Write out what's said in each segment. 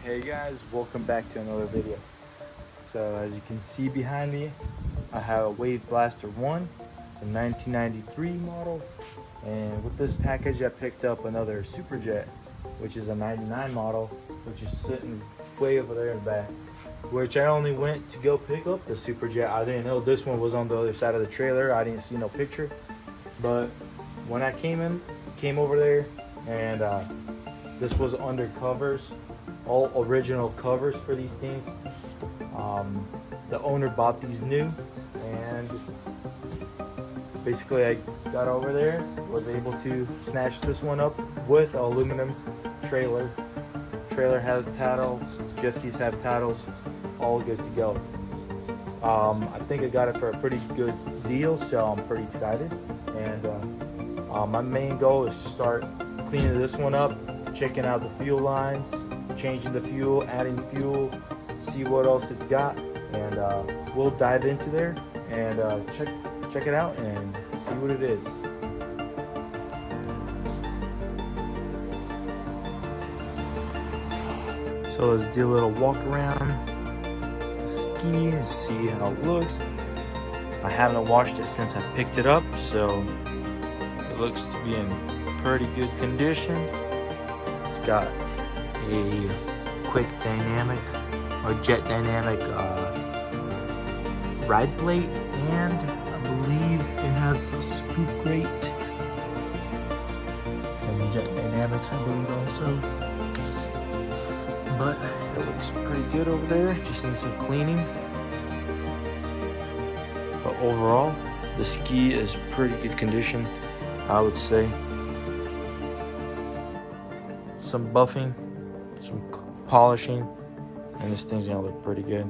Hey guys, welcome back to another video. So as you can see behind me, I have a Waveblaster 1. It's a 1993 model, and with this package I picked up another Superjet, which is a 99 model, which is sitting way over there in the back, which I only went to go pick up the Superjet. I didn't know this one was on the other side of the trailer. I didn't see no picture, but when I came over there, and this was under covers, all original covers for these things. The owner bought these new, and basically I got over there, was able to snatch this one up with an aluminum trailer. Trailer has tattle, jet skis have tattles, all good to go. I think I got it for a pretty good deal, so I'm pretty excited. And my main goal is to start cleaning this one up, checking out the fuel lines, changing the fuel, adding fuel, see what else it's got, and we'll dive into there and check it out and see what it is. So let's do a little walk around the ski and see how it looks. I haven't washed it since I picked it up, so it looks to be in pretty good condition. It's got a quick dynamic or jet dynamic ride plate, and I believe it has a scoop crate and jet dynamics, I believe, also. But it looks pretty good over there, just needs some cleaning. But overall, the ski is pretty good condition, I would say. Some buffing, some polishing, and this thing's gonna look pretty good.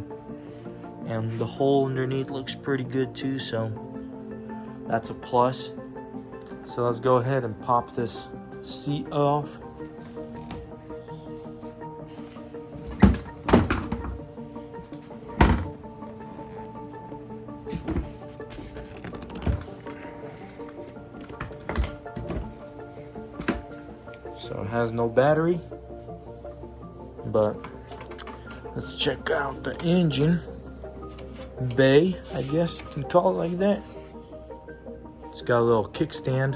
And the hole underneath looks pretty good too, so that's a plus. So let's go ahead and pop this seat off. So it has no battery, but let's check out the engine bay, I guess you can call it like that. It's got a little kickstand.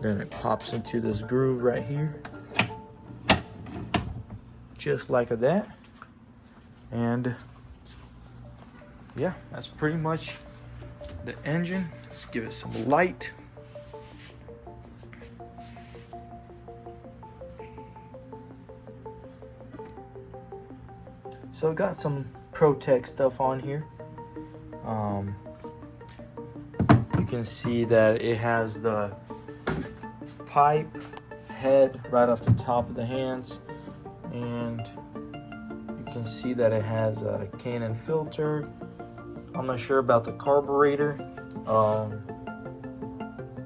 Then it pops into this groove right here, just like that. And yeah, that's pretty much the engine. Let's give it some light. So I got some ProTech stuff on here. You can see that it has the pipe head right off the top of the hands, and you can see that it has a Canon filter. I'm not sure about the carburetor,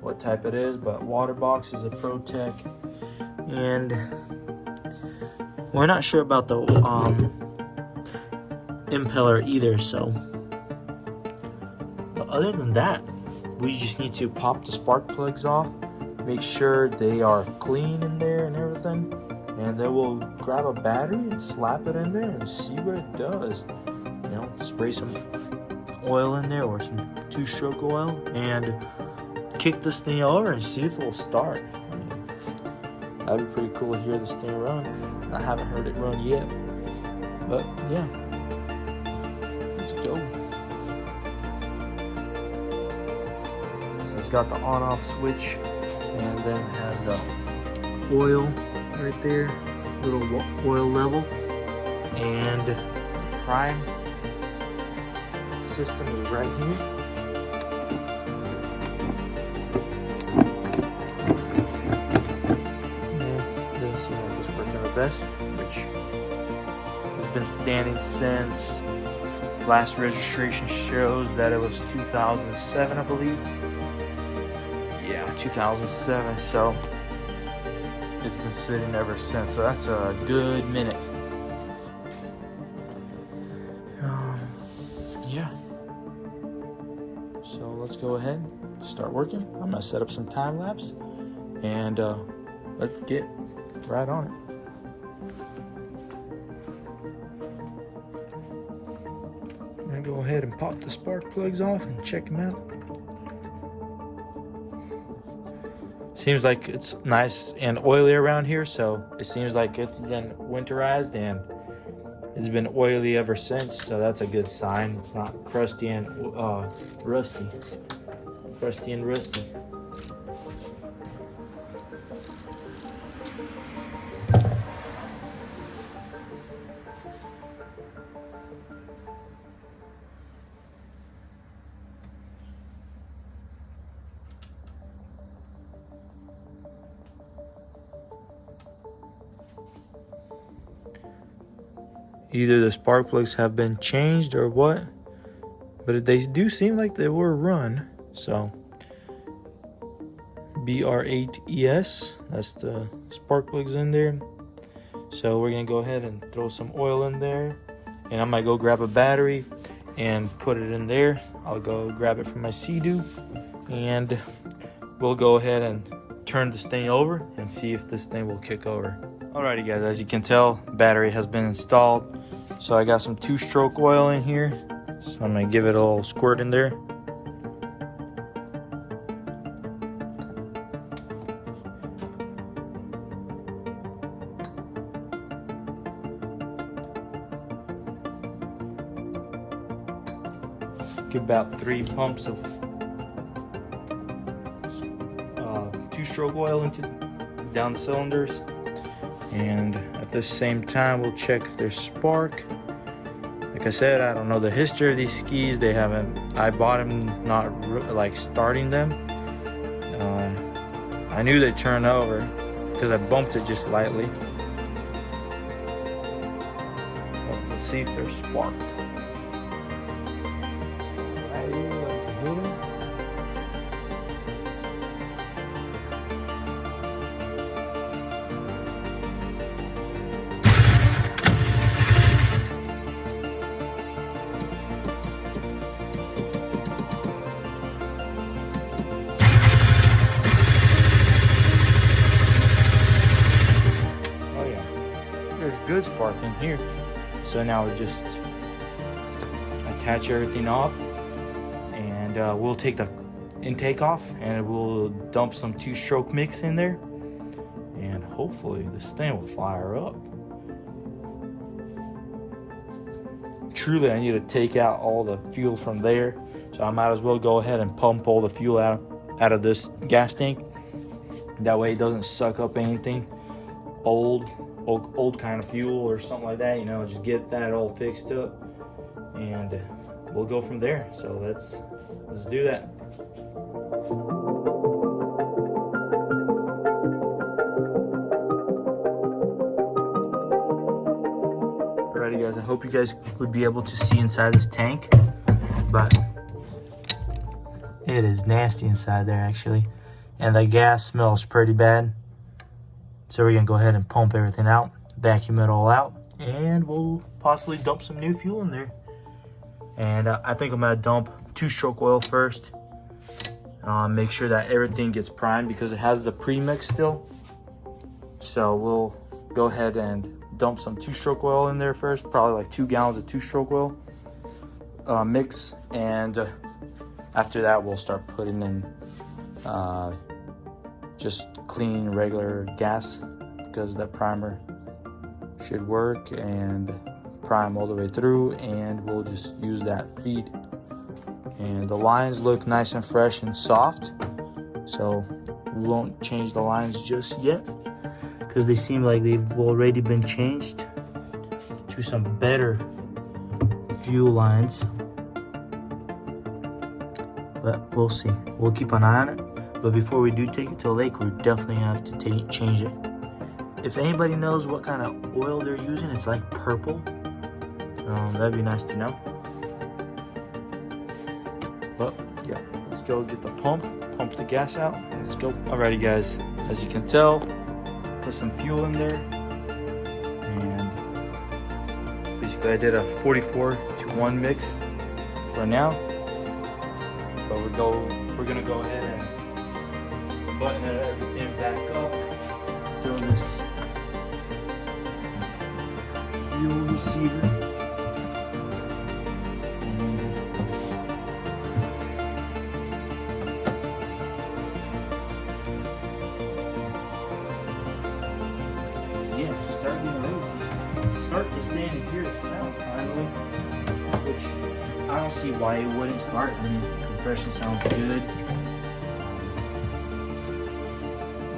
what type it is, but water box is a ProTech, and we're not sure about the impeller either. So, but other than that, we just need to pop the spark plugs off, make sure they are clean in there and everything, and then we'll grab a battery and slap it in there and see what it does. You know, spray some oil in there or some 2-stroke oil and kick this thing over and see if it will start. I mean, that'd be pretty cool to hear this thing run. I haven't heard it run yet, but yeah. Let's go. So it's got the on-off switch, and then it has the oil right there, little oil level, and the prime system is right here. And it doesn't seem like it's working the best, which has been standing since last registration shows that it was 2007, I believe. Yeah, 2007. So it's been sitting ever since. So that's a good minute. Yeah. So let's go ahead, start working. I'm gonna set up some time lapse, and let's get right on it. go ahead and pop the spark plugs off and check them out. Seems like it's nice and oily around here, so it seems like it's been winterized and it's been oily ever since, so that's a good sign. It's not crusty and rusty. Crusty and rusty. Either the spark plugs have been changed or what, but they do seem like they were run. So BR8ES, that's the spark plugs in there. So we're gonna go ahead and throw some oil in there, and I might go grab a battery and put it in there. I'll go grab it from my Sea-Doo, and we'll go ahead and turn this thing over and see if this thing will kick over. Alrighty guys, as you can tell, battery has been installed. So I got some 2-stroke oil in here. So I'm gonna give it a little squirt in there. Give about 3 pumps of 2-stroke oil down the cylinders. And at the same time, we'll check if there's spark. Like I said, I don't know the history of these skis. I bought them not like starting them. I knew they'd turn over because I bumped it just lightly. Well, let's see if there's spark. There's good spark in here. So now we just attach everything up, and we'll take the intake off and we'll dump some 2-stroke mix in there, and hopefully this thing will fire up. Truly, I need to take out all the fuel from there, so I might as well go ahead and pump all the fuel out of this gas tank. That way it doesn't suck up anything old kind of fuel or something like that, you know. Just get that all fixed up and we'll go from there. So let's do that. Alrighty guys, I hope you guys would be able to see inside this tank, but it is nasty inside there actually, and the gas smells pretty bad. So we're gonna go ahead and pump everything out, vacuum it all out, and we'll possibly dump some new fuel in there. And I think I'm gonna dump 2-stroke oil first. Make sure that everything gets primed because it has the premix still. So we'll go ahead and dump some 2-stroke oil in there first, probably like 2 gallons of 2-stroke oil mix. And after that, we'll start putting in just clean regular gas, because that primer should work and prime all the way through, and we'll just use that feed. And the lines look nice and fresh and soft, so we won't change the lines just yet because they seem like they've already been changed to some better fuel lines, but we'll see. We'll keep an eye on it. But before we do take it to a lake, we definitely have to change it. If anybody knows what kind of oil they're using, it's like purple. That'd be nice to know. But yeah, let's go get the pump the gas out. Let's go. Alrighty guys, as you can tell, put some fuel in there. And basically I did a 44-to-1 mix for now. But we're gonna go ahead and button everything back up, throw this fuel receiver, and start this thing and hear the sound finally, which I don't see why it wouldn't start. I mean, the compression sounds good.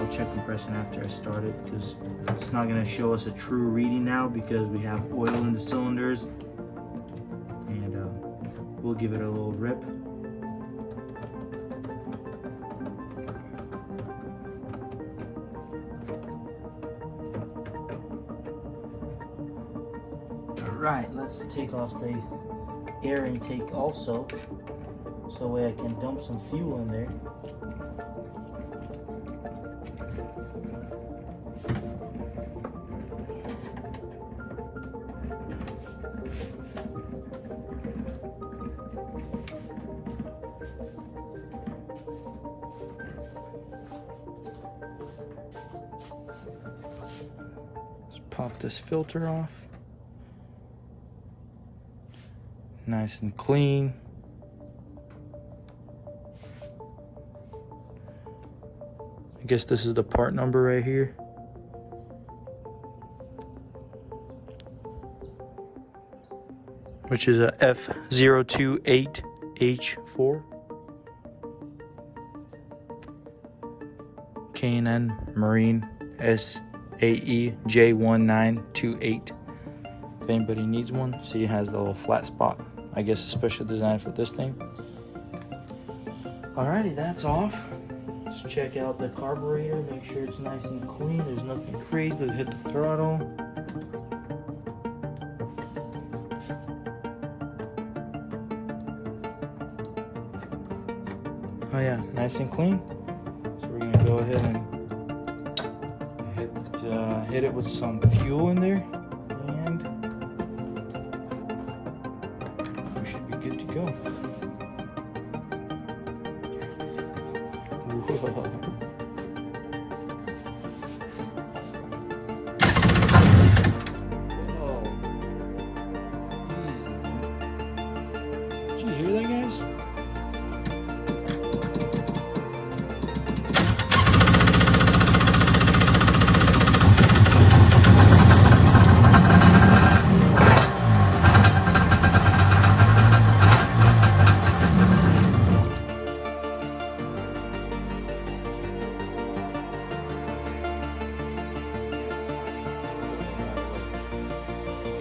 I'll check compression after I start it because it's not going to show us a true reading now because we have oil in the cylinders, and we'll give it a little rip. Alright, let's take off the air intake also, so that way I can dump some fuel in there. Let's pop this filter off. Nice and clean. I guess this is the part number right here. Which is a F028H4. K&N Marine SAE J1928. If anybody needs one, see it has the little flat spot. I guess a special design for this thing. Alrighty, that's off. Let's check out the carburetor, make sure it's nice and clean. There's nothing crazy. Let's hit the throttle. Oh yeah, nice and clean. So we're gonna go ahead and hit it with some fuel in there, and we should be good to go. Whoa. Easy, man. Did you hear that, guys?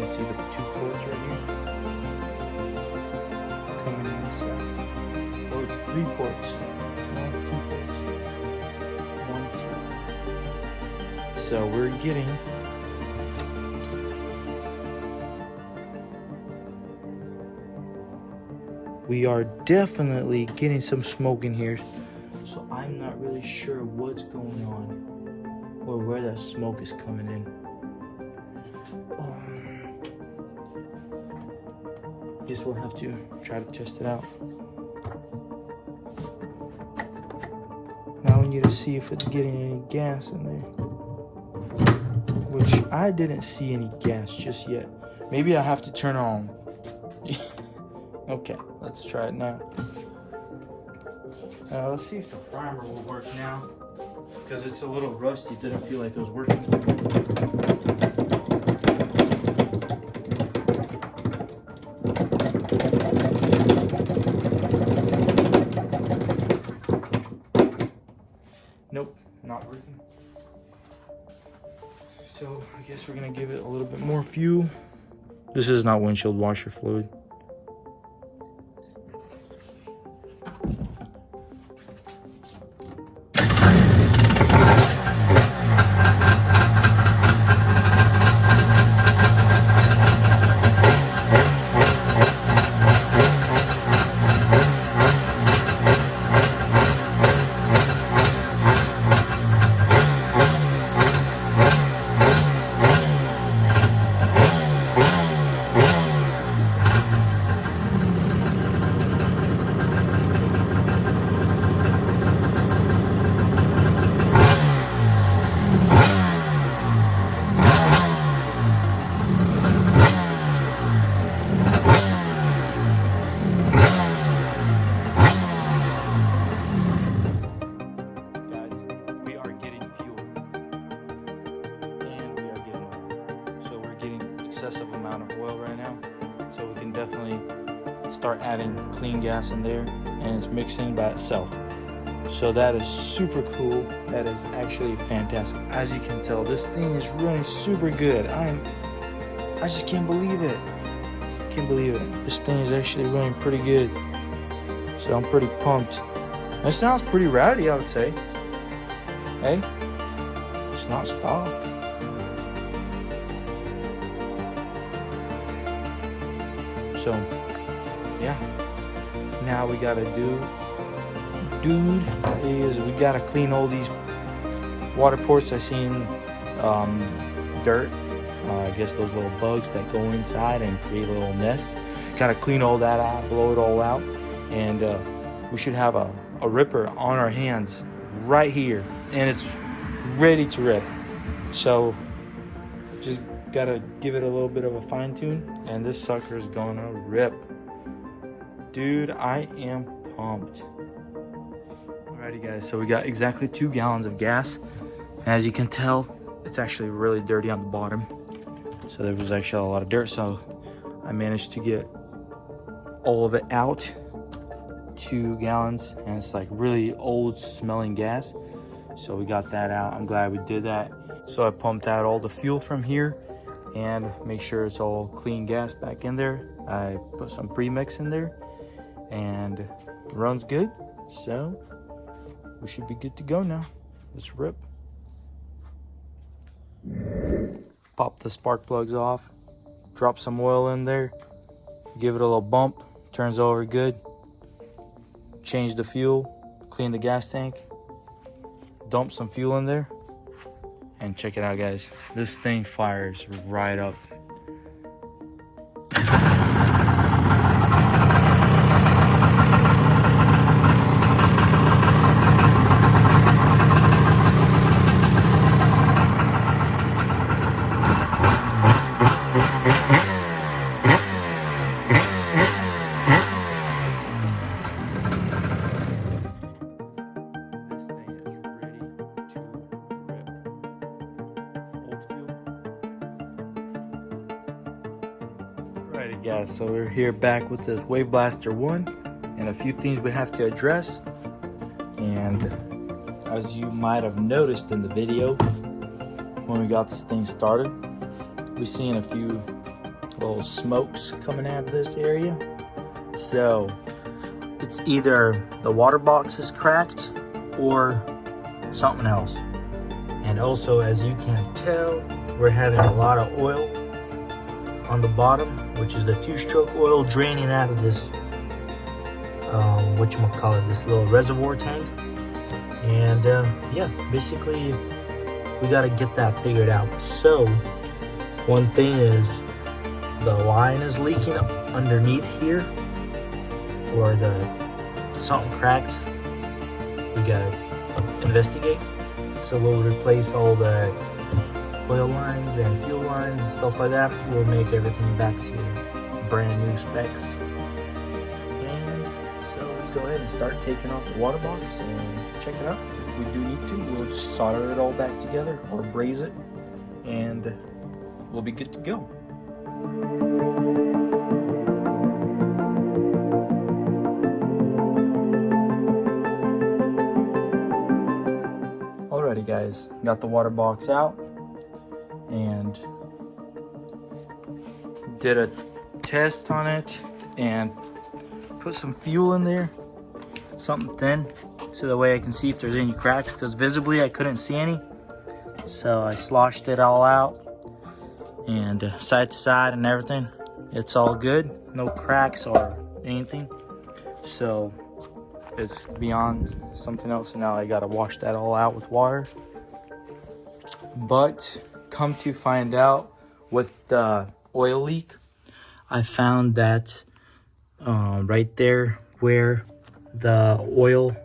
See the 2 ports right here coming in this side. Or it's 3 ports. No, 2 ports. 1, 2. So we're getting we are definitely getting some smoke in here. So I'm not really sure what's going on or where that smoke is coming in. Guess we'll have to try to test it out. Now we need to see if it's getting any gas in there, which I didn't see any gas just yet. Maybe I have to turn on. Okay, let's try it now. Let's see if the primer will work now, because it's a little rusty. It didn't feel like it was working. Nope, not working. So I guess we're gonna give it a little bit more fuel. This is not windshield washer fluid. excessive amount of oil right now, so we can definitely start adding clean gas in there, and it's mixing by itself. So that is super cool. That is actually fantastic. As you can tell, this thing is running super good. I just can't believe it. Can't believe it. This thing is actually running pretty good. So I'm pretty pumped. It sounds pretty rowdy, I would say. Hey, it's not stopped. So, yeah. Now we gotta is we gotta clean all these water ports. I seen dirt. I guess those little bugs that go inside and create a little nest. Gotta clean all that out, blow it all out, and we should have a ripper on our hands right here, and it's ready to rip. So just gotta give it a little bit of a fine tune, and this sucker is gonna rip. Dude, I am pumped. Alrighty guys, so we got exactly 2 gallons of gas, and as you can tell, it's actually really dirty on the bottom. So there was actually a lot of dirt, so I managed to get all of it out. 2 gallons, and it's like really old smelling gas, so we got that out. I'm glad we did that. So I pumped out all the fuel from here and make sure it's all clean gas back in there. I put some premix in there and it runs good, so we should be good to go now. Let's rip. Pop the spark plugs off, drop some oil in there, give it a little bump, turns over good. Change the fuel, clean the gas tank, dump some fuel in there, and check it out guys. This thing fires right up. Alrighty guys, so we're here back with this Waveblaster 1 and a few things we have to address. And as you might have noticed in the video, when we got this thing started, we seen a few little smokes coming out of this area. So it's either the water box is cracked or something else. And also, as you can tell, we're having a lot of oil on the bottom, which is the 2-stroke oil draining out of this this little reservoir tank. And yeah, basically we got to get that figured out. So one thing is, the line is leaking underneath here, or something cracked. We gotta investigate. So we'll replace all the oil lines and fuel lines and stuff like that. We'll make everything back to brand new specs. And so let's go ahead and start taking off the water box and check it out. If we do need to, we'll just solder it all back together or braze it, and we'll be good to go. Alrighty guys, got the water box out and did a test on it and put some fuel in there, something thin, so that way I can see if there's any cracks, because visibly I couldn't see any. So I sloshed it all out, and side to side and everything, it's all good, no cracks or anything. So it's beyond something else, and now I gotta wash that all out with water. But come to find out, with the oil leak, I found that right there where the oil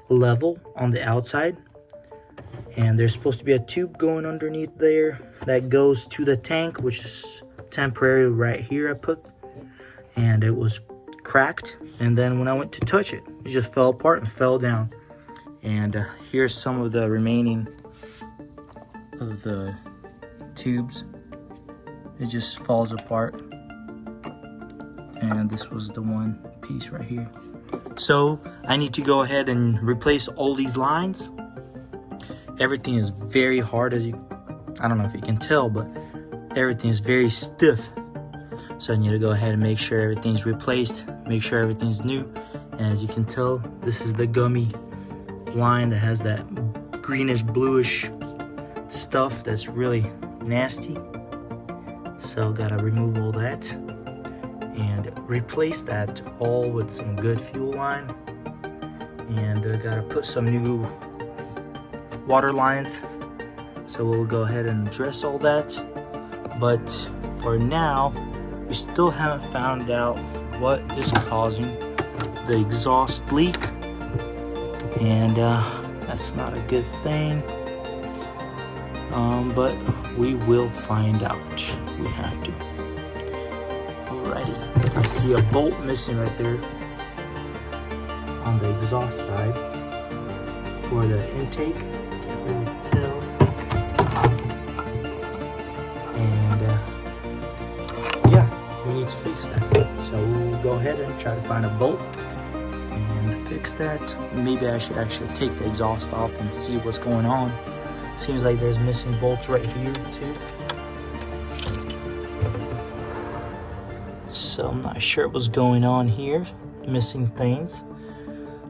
level on the outside, and there's supposed to be a tube going underneath there that goes to the tank, which is temporary right here I put, and it was cracked. And then when I went to touch it, it just fell apart and fell down. And here's some of the remaining of the tubes. it just falls apart. And this was the one piece right here. So I need to go ahead and replace all these lines. Everything is very hard, as I don't know if you can tell, but everything is very stiff. So I need to go ahead and make sure everything's replaced, make sure everything's new. And as you can tell, this is the gummy line that has that greenish bluish stuff that's really nasty. So gotta remove all that and replace that all with some good fuel line. And gotta put some new water lines. So we'll go ahead and address all that. But for now, we still haven't found out what is causing the exhaust leak. And that's not a good thing. But we will find out. We have to. Alrighty. I see a bolt missing right there on the exhaust side for the intake. Can't really tell. And yeah, we need to fix that. So we'll go ahead and try to find a bolt and fix that. Maybe I should actually take the exhaust off and see what's going on. Seems like there's missing bolts right here too. So I'm not sure what's going on here, missing things,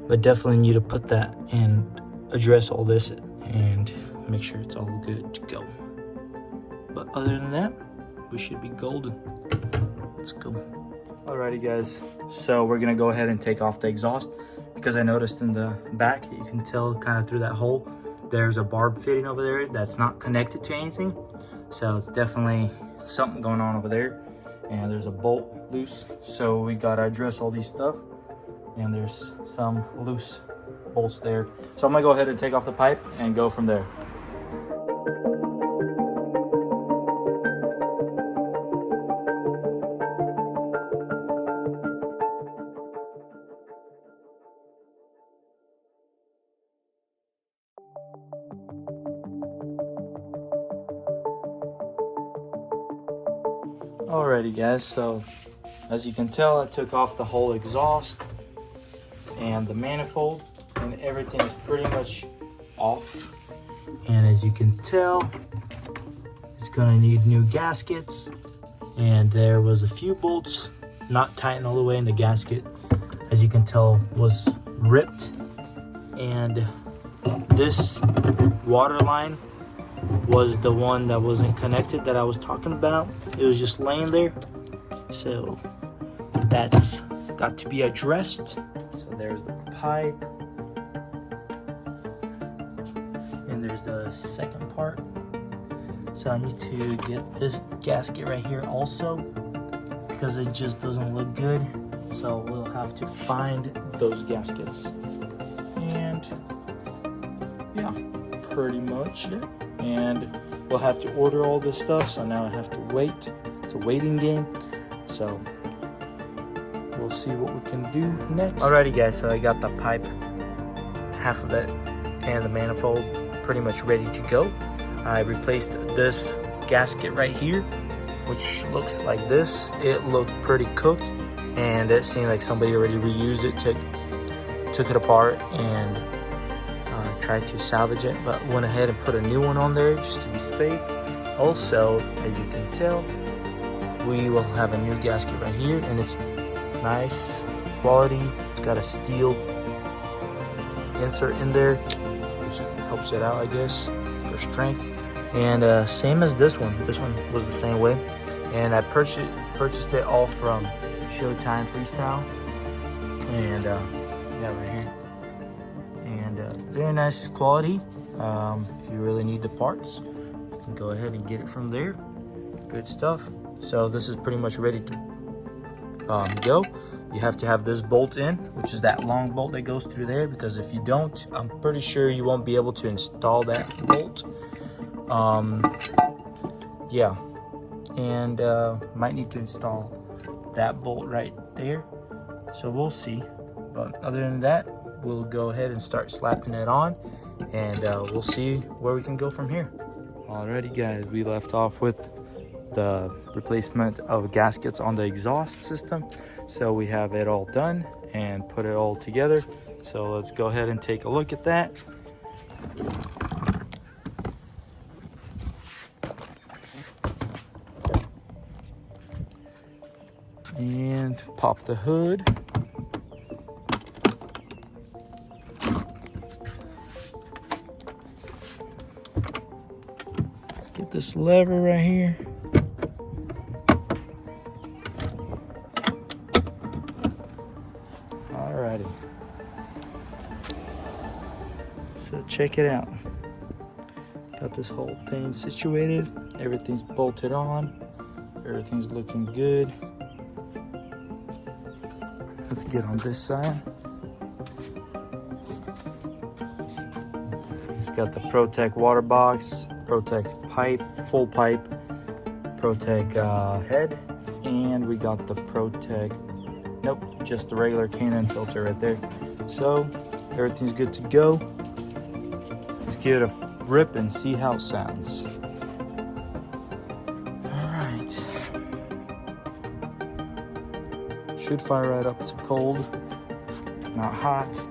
but definitely need to put that and address all this and make sure it's all good to go. But other than that, we should be golden. Let's go. Alrighty guys, so we're gonna go ahead and take off the exhaust because I noticed in the back, you can tell kind of through that hole, there's a barb fitting over there that's not connected to anything. So it's definitely something going on over there. And there's a bolt loose. So we gotta address all these stuff. And there's some loose bolts there. So I'm gonna go ahead and take off the pipe and go from there. Alrighty guys, so as you can tell, I took off the whole exhaust and the manifold, and everything is pretty much off. And as you can tell, it's gonna need new gaskets, and there was a few bolts not tightened all the way in the gasket, as you can tell, was ripped. And this water line was the one that wasn't connected that I was talking about. It was just laying there. So that's got to be addressed. So there's the pipe. And there's the second part. So I need to get this gasket right here also, because it just doesn't look good. So we'll have to find those gaskets. And yeah, pretty much it. And we'll have to order all this stuff, so now I have to wait. It's a waiting game, so we'll see what we can do next. Alrighty guys, so I got the pipe, half of it, and the manifold pretty much ready to go. I replaced this gasket right here, which looks like this. It looked pretty cooked, and it seemed like somebody already reused it, took it apart and tried to salvage it, but went ahead and put a new one on there just to be safe. Also, as you can tell, we will have a new gasket right here, and it's nice quality. It's got a steel insert in there, which helps it out, I guess, for strength. And same as this one. This one was the same way, and I purchased it all from Showtime Freestyle, and yeah, right here. And very nice quality. If you really need the parts, you can go ahead and get it from there. Good stuff. So this is pretty much ready to go. You have to have this bolt in, which is that long bolt that goes through there, because if you don't, I'm pretty sure you won't be able to install that bolt. Yeah, and might need to install that bolt right there. So we'll see. But other than that, we'll go ahead and start slapping it on, and we'll see where we can go from here. Alrighty guys, we left off with the replacement of gaskets on the exhaust system. So we have it all done and put it all together. So let's go ahead and take a look at that. And pop the hood. Let's get this lever right here. Alrighty. So check it out. Got this whole thing situated. Everything's bolted on. Everything's looking good. Let's get on this side. It's got the Protect water box, Protect pipe, full pipe, Protect head, and we got the Protect, nope, just the regular K&N filter right there. So everything's good to go. Let's give it a rip and see how it sounds. Should fire right up to cold, not hot.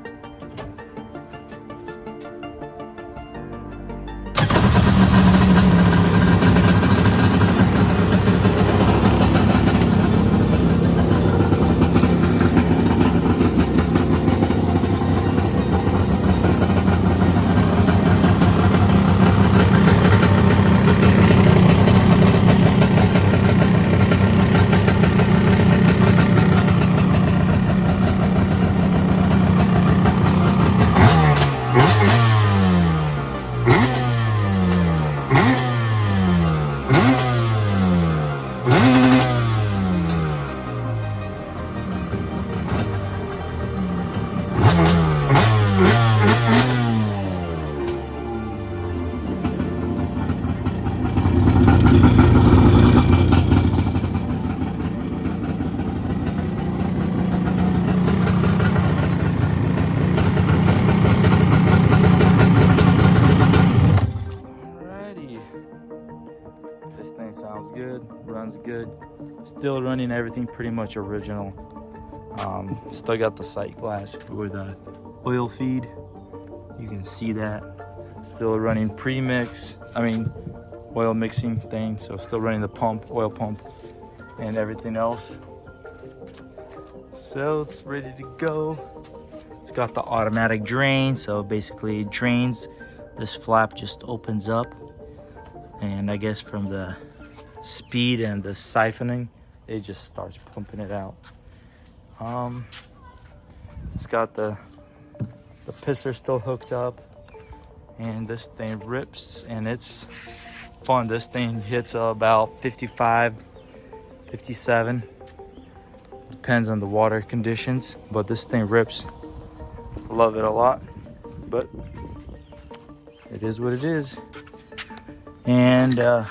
This thing sounds good, runs good. Still running everything pretty much original. Still got the sight glass for the oil feed. You can see that. Still running pre-mix, oil mixing thing. So still running the pump, oil pump, and everything else. So it's ready to go. It's got the automatic drain, so basically it drains. This flap just opens up, and I guess from the speed and the siphoning, it just starts pumping it out. It's got the piston still hooked up, and this thing rips, and it's fun. This thing hits about 55, 57, depends on the water conditions, but this thing rips. Love it a lot, but it is what it is. And the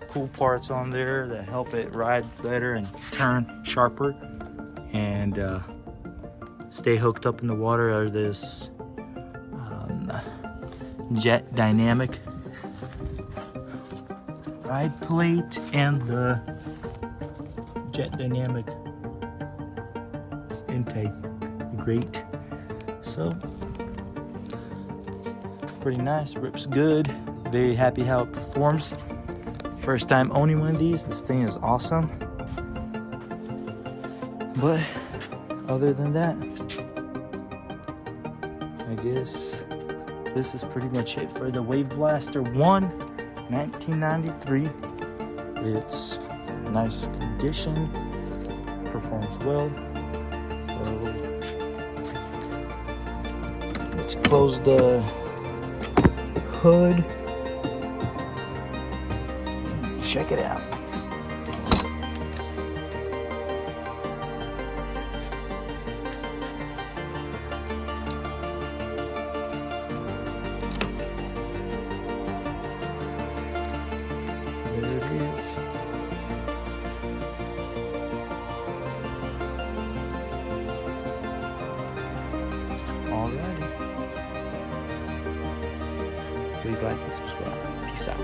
cool parts on there that help it ride better and turn sharper and stay hooked up in the water are this jet dynamic ride plate and the jet dynamic intake grate. So pretty nice, rips good. Very happy how it performs. First time owning one of these. This thing is awesome. But other than that, I guess this is pretty much it for the Waveblaster 1 1993. It's nice condition, performs well. So let's close the hood. Check it out. There it is. Alrighty. Please like and subscribe. Peace out.